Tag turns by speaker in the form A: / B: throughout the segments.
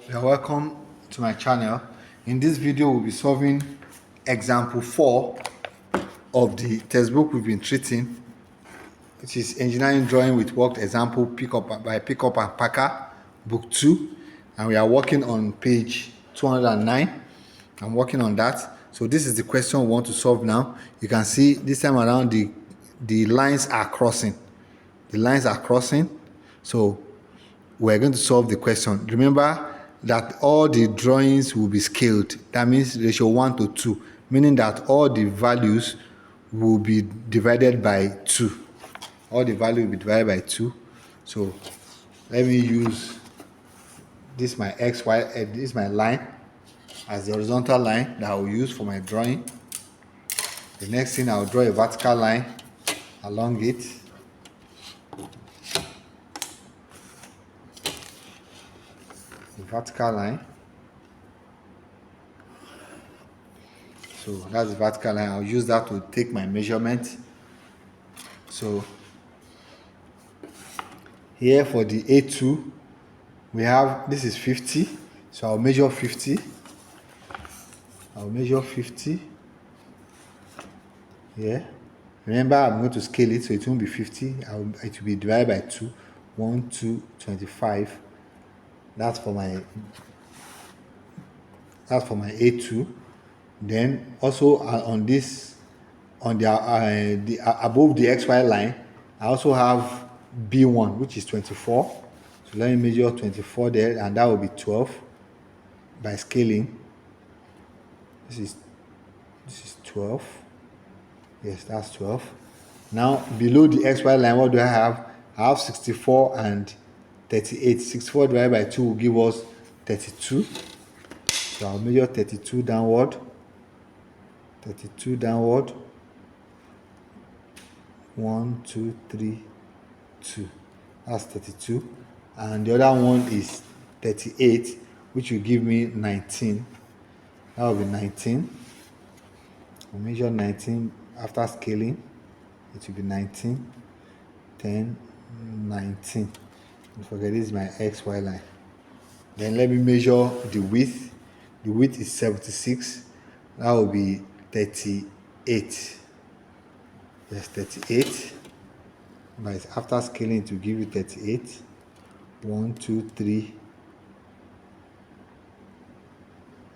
A: You're welcome to my channel. In this video, we'll be solving example 4 of the textbook we've been treating, which is Engineering Drawing with Worked Example by Pickup and Packer, book 2. And we are working on page 209. I'm working on that. So this is the question we want to solve now. You can see this time around the lines are crossing. The lines are crossing. So we're going to solve the question. Remember that all the drawings will be scaled. That means ratio 1 to 2, meaning that all the values will be divided by 2. All the value will be divided by 2. So let me use this my this is my line as the horizontal line that I will use for my drawing. The next thing, I'll draw a vertical line along it. A vertical line. So that's the vertical line. I'll use that to take my measurement. So here for the A2, we have, this is 50. So I'll measure 50. I'll measure 50 here. Remember, I'm going to scale it, so it won't be 50. It will be divided by 2. 1, 2, 25. That's for my A2. Then also on this, on the above the XY line, I also have B1, which is 24. So let me measure 24 there, and that will be 12 by scaling. This is 12. Yes, that's 12. Now below the XY line, what do I have? I have 64 and 38. 64 divided by 2 will give us 32. So I'll measure 32 downward. 32 downward. 1, 2, 3, 2. That's 32. And the other one is 38, which will give me 19. That will be 19. I'll measure 19 after scaling. It will be 19. 10, 19. Don't forget, this is my XY line. Then let me measure the width. The width is 76. That will be 38. Yes, 38. But after scaling, to give you 38. 1, 2, 3,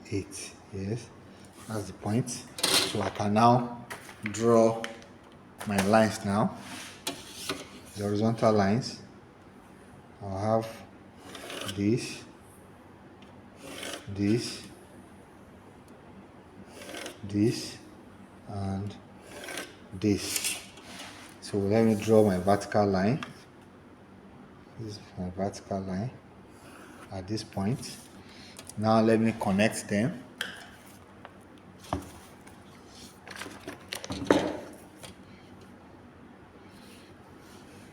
A: 8. Yes, that's the point. So I can now draw my lines now. The horizontal lines. I'll have this, and this. So let me draw my vertical line. This is my vertical line at this point. Now let me connect them.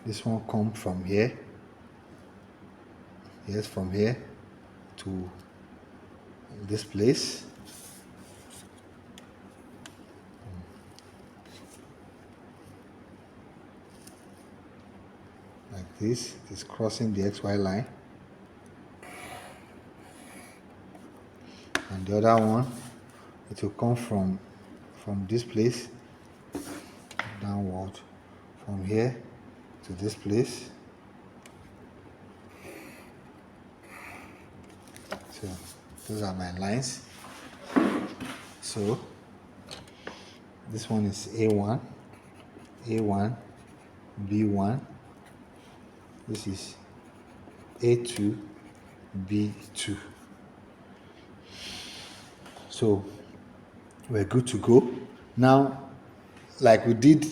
A: This one comes from here. Yes, from here to this place. Like this. It is crossing the XY line. And the other one, it will come from this place downward, from here to this place. So those are my lines. So this one is A1, B1. This is A2, B2. So we're good to go. Now, like we did,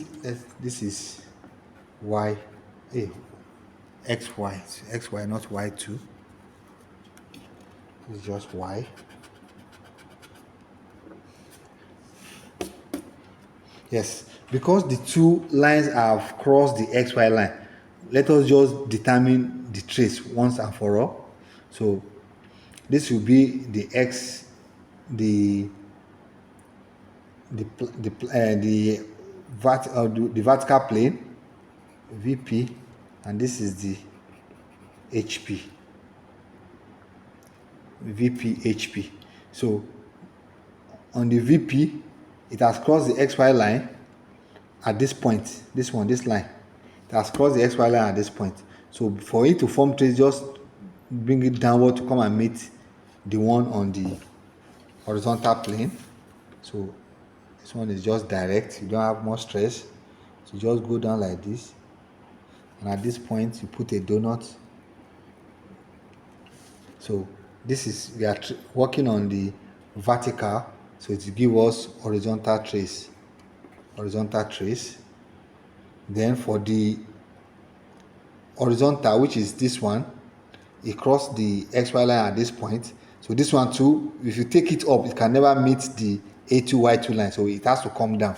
A: this is Y, XY, XY, not Y2. It's just Y. Yes, because the two lines have crossed the XY line, let us just determine the trace once and for all. So this will be the X, the vertical plane, VP, and this is the HP. VP HP. So on the VP, it has crossed the XY line at this point. This line, it has crossed the XY line at this point. So for it to form trace, just bring it downward to come and meet the one on the horizontal plane. So this one is just direct, you don't have more stress. So just go down like this, and at this point you put a donut. So this is, we are working on the vertical, so it will give us horizontal trace. Then for the horizontal, which is this one, it crossed the XY line at this point. So this one too, if you take it up, it can never meet the A2Y2 line, so it has to come down.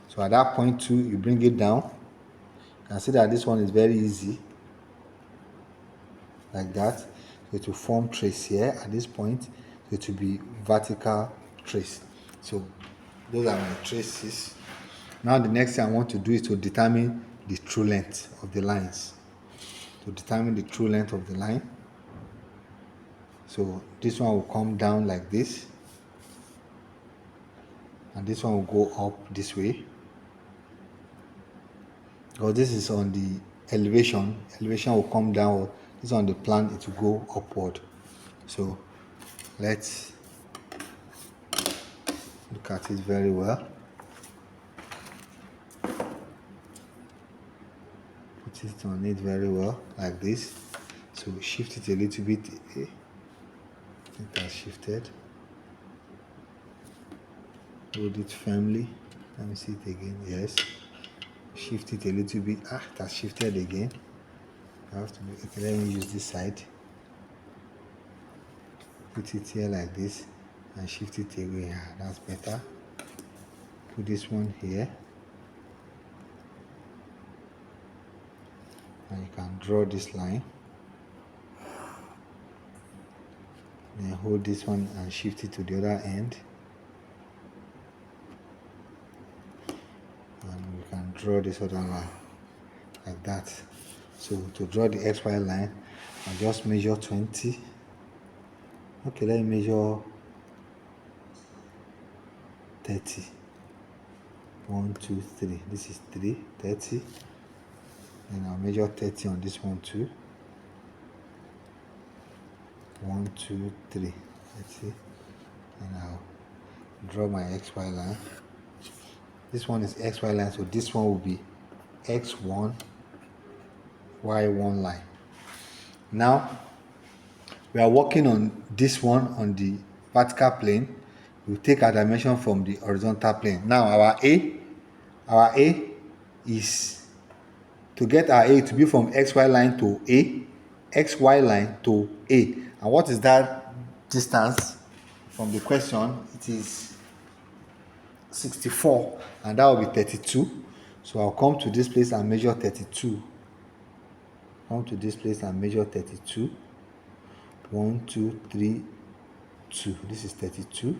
A: So at that point too, you bring it down. You can see that this one is very easy, like that. So it will form trace here at this point. So it will be vertical trace. So those are my traces. Now the next thing I want to do is to determine the true length of the lines. To determine the true length of the line, so this one will come down like this, and this one will go up this way, because this is on the elevation will come downward. This is on the plan, it will go upward. So let's look at it very well. Put it on it very well like this. So shift it a little bit. It has shifted. Hold it firmly. Let me see it again. Yes. Shift it a little bit. It has shifted again. I have to make it. Let me use this side. Put it here like this and shift it away. That's better. Put this one here. And you can draw this line. Then hold this one and shift it to the other end. And we can draw this other line like that. So to draw the XY line, I just measure 20. Okay, let me measure 30. 1, 2, 3. This is 3, 30. Then I'll measure 30 on this one too. 1, 2, 3. 30. And I'll draw my XY line. This one is XY line, so this one will be X1, Y1 line. Now we are working on this one on the vertical plane. We'll take our dimension from the horizontal plane. Now our A is, to get our A to be from XY line to A, XY line to A. And what is that distance from the question? It is 64, and that will be 32. So I'll come to this place and measure 32. Come to this place and measure 32. 1, 2, 3, 2. This is 32.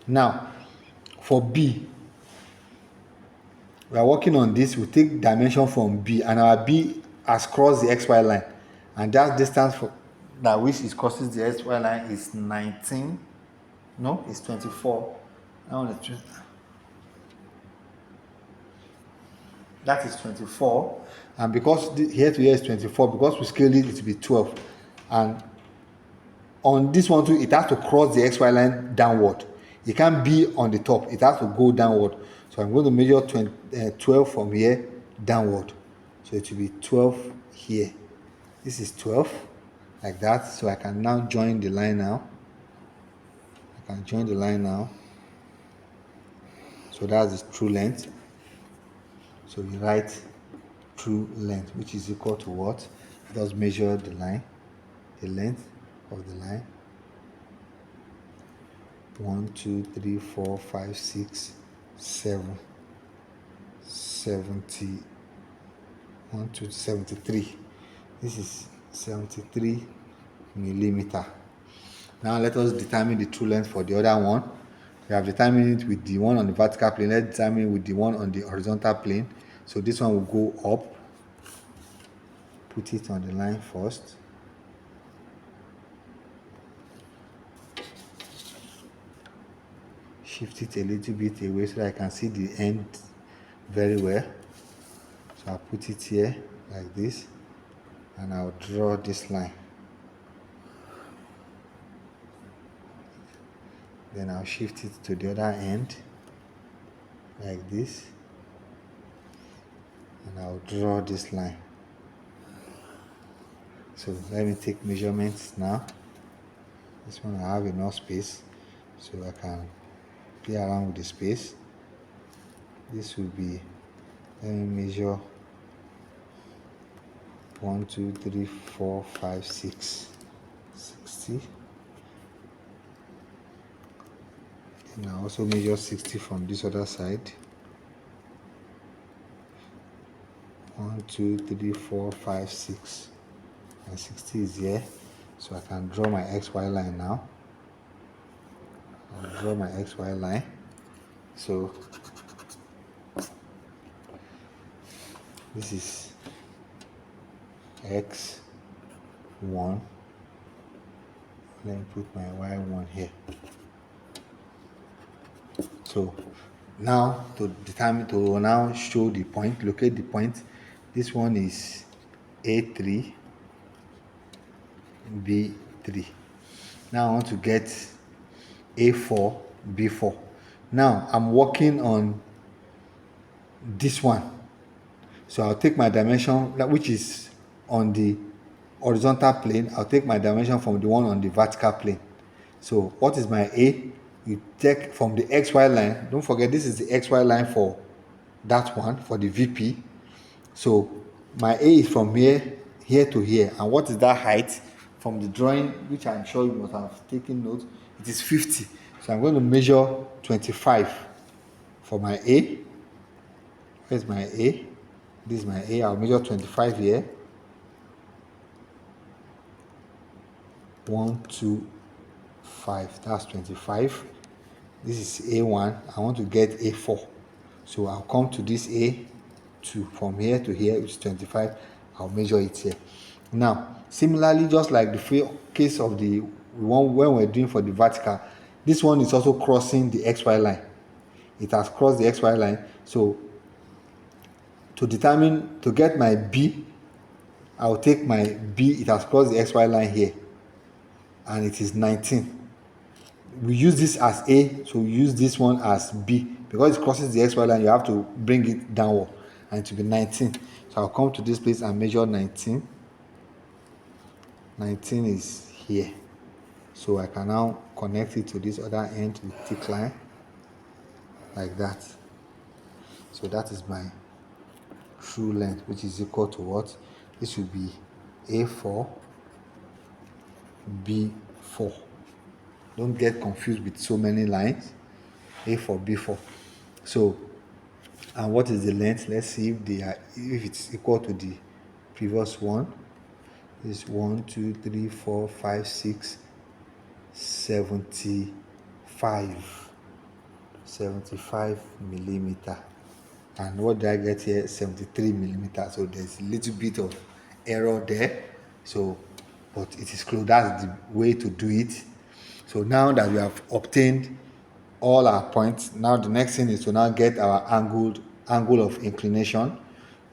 A: Now for B, we are working on this. We take dimension from B, and our B has crossed the XY line, and that distance for that which is crosses the XY line is 19. No, it's 24. That is 24, and because here to here is 24, because we scale it, it will be 12. And on this one too, it has to cross the XY line downward. It can't be on the top, it has to go downward. So I'm going to measure 12 from here downward. So it will be 12 here. This is 12, like that. So I can now join the line now. So that's the true length. So we write true length, which is equal to what? Let us measure the line, the length of the line. 1, 2, 3, 4, 5, 6, 7, 70, 1, 2, 73. This is 73 millimeter. Now let us determine the true length for the other one. We have determined it with the one on the vertical plane. Let's determine with the one on the horizontal plane. So this one will go up. Put it on the line first. shift it a little bit away so that I can see the end very well. So I'll put it here like this, and I'll draw this line. Then I'll shift it to the other end like this, and I'll draw this line. So let me take measurements now. This one I have enough space, so I can play around with the space. This will be, let me measure 1 2 3 4 5 6 60. And I also measure 60 from this other side. 1 2 3 4 5 6, and 60 is here. So I can draw my XY line now. I'll draw my XY line. So this is X1. Let me put my Y1 here. So now to determine, to now show the point, locate the point. This one is A3, B3. Now I want to get A4, B4. Now I'm working on this one. So I'll take my dimension, which is on the horizontal plane. I'll take my dimension from the one on the vertical plane. So what is my A? You take from the XY line. Don't forget, this is the XY line for that one, for the VP. So my A is from here to here. And what is that height? From the drawing, which I'm sure you must have taken note, it is 50. So I'm going to measure 25 for my A. Where's my A? This is my A. I'll measure 25 here. 1 2 5, that's 25. This is A1. I want to get A4. So I'll come to this A2 from here to here, which is 25. I'll measure it here. Now, similarly, just like the case of the one when we're doing for the vertical, this one is also crossing the XY line. It has crossed the XY line. So to determine, to get my B, I'll take my B. It has crossed the XY line here, and it is 19. We use this as A, so we use this one as B. Because it crosses the XY line, you have to bring it downward, and it will be 19. So I'll come to this place and measure 19. 19 is here. So I can now connect it to this other end with thick line, like that. So that is my true length, which is equal to what? This will be A4, B4. Don't get confused with so many lines. A4, B4. So, and what is the length? Let's see if they are, if it's equal to the previous one. This is 1 2 3 4 5 6 75 millimeter. And what did I get here? 73 millimeters. So there's a little bit of error there. So, but it is close. That's the way to do it. So now that we have obtained all our points, now the next thing is to now get our angle of inclination.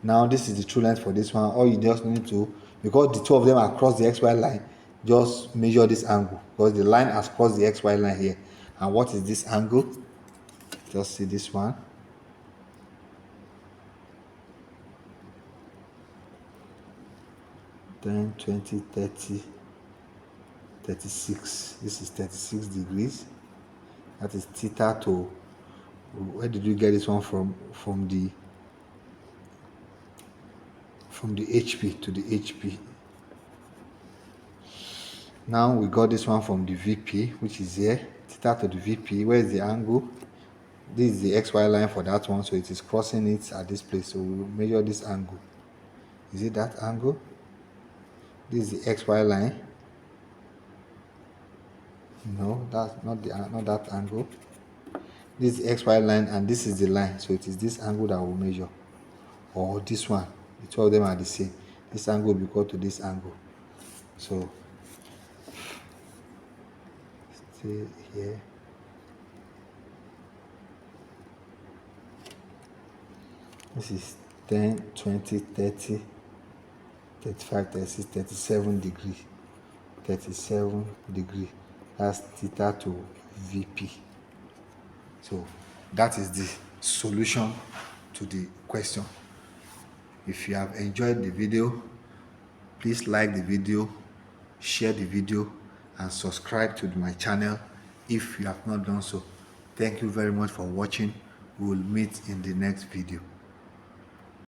A: Now this is the true length for this one. All you just need to, because the two of them are across the XY line, just measure this angle, because the line has crossed the XY line here. And what is this angle? Just see this one. Then 20, 30, 36. This is 36 degrees. That is theta to, where did you get this one from? From the HP to the HP. Now we got this one from the VP, which is here. Theta to the VP. Where is the angle? This is the XY line for that one, so it is crossing it at this place. So we will measure this angle. Is it that angle? This is the XY line. No, that's not that angle. This is the XY line, and this is the line. So it is this angle that we'll measure, or this one. The two of them are the same. This angle will be equal to this angle. So stay here. This is 10, 20, 30, 35, 36, 37 degree. 37 degree. That's theta to VP. So that is the solution to the question. If you have enjoyed the video, please like the video, share the video, and subscribe to my channel if you have not done so. Thank you very much for watching. We will meet in the next video.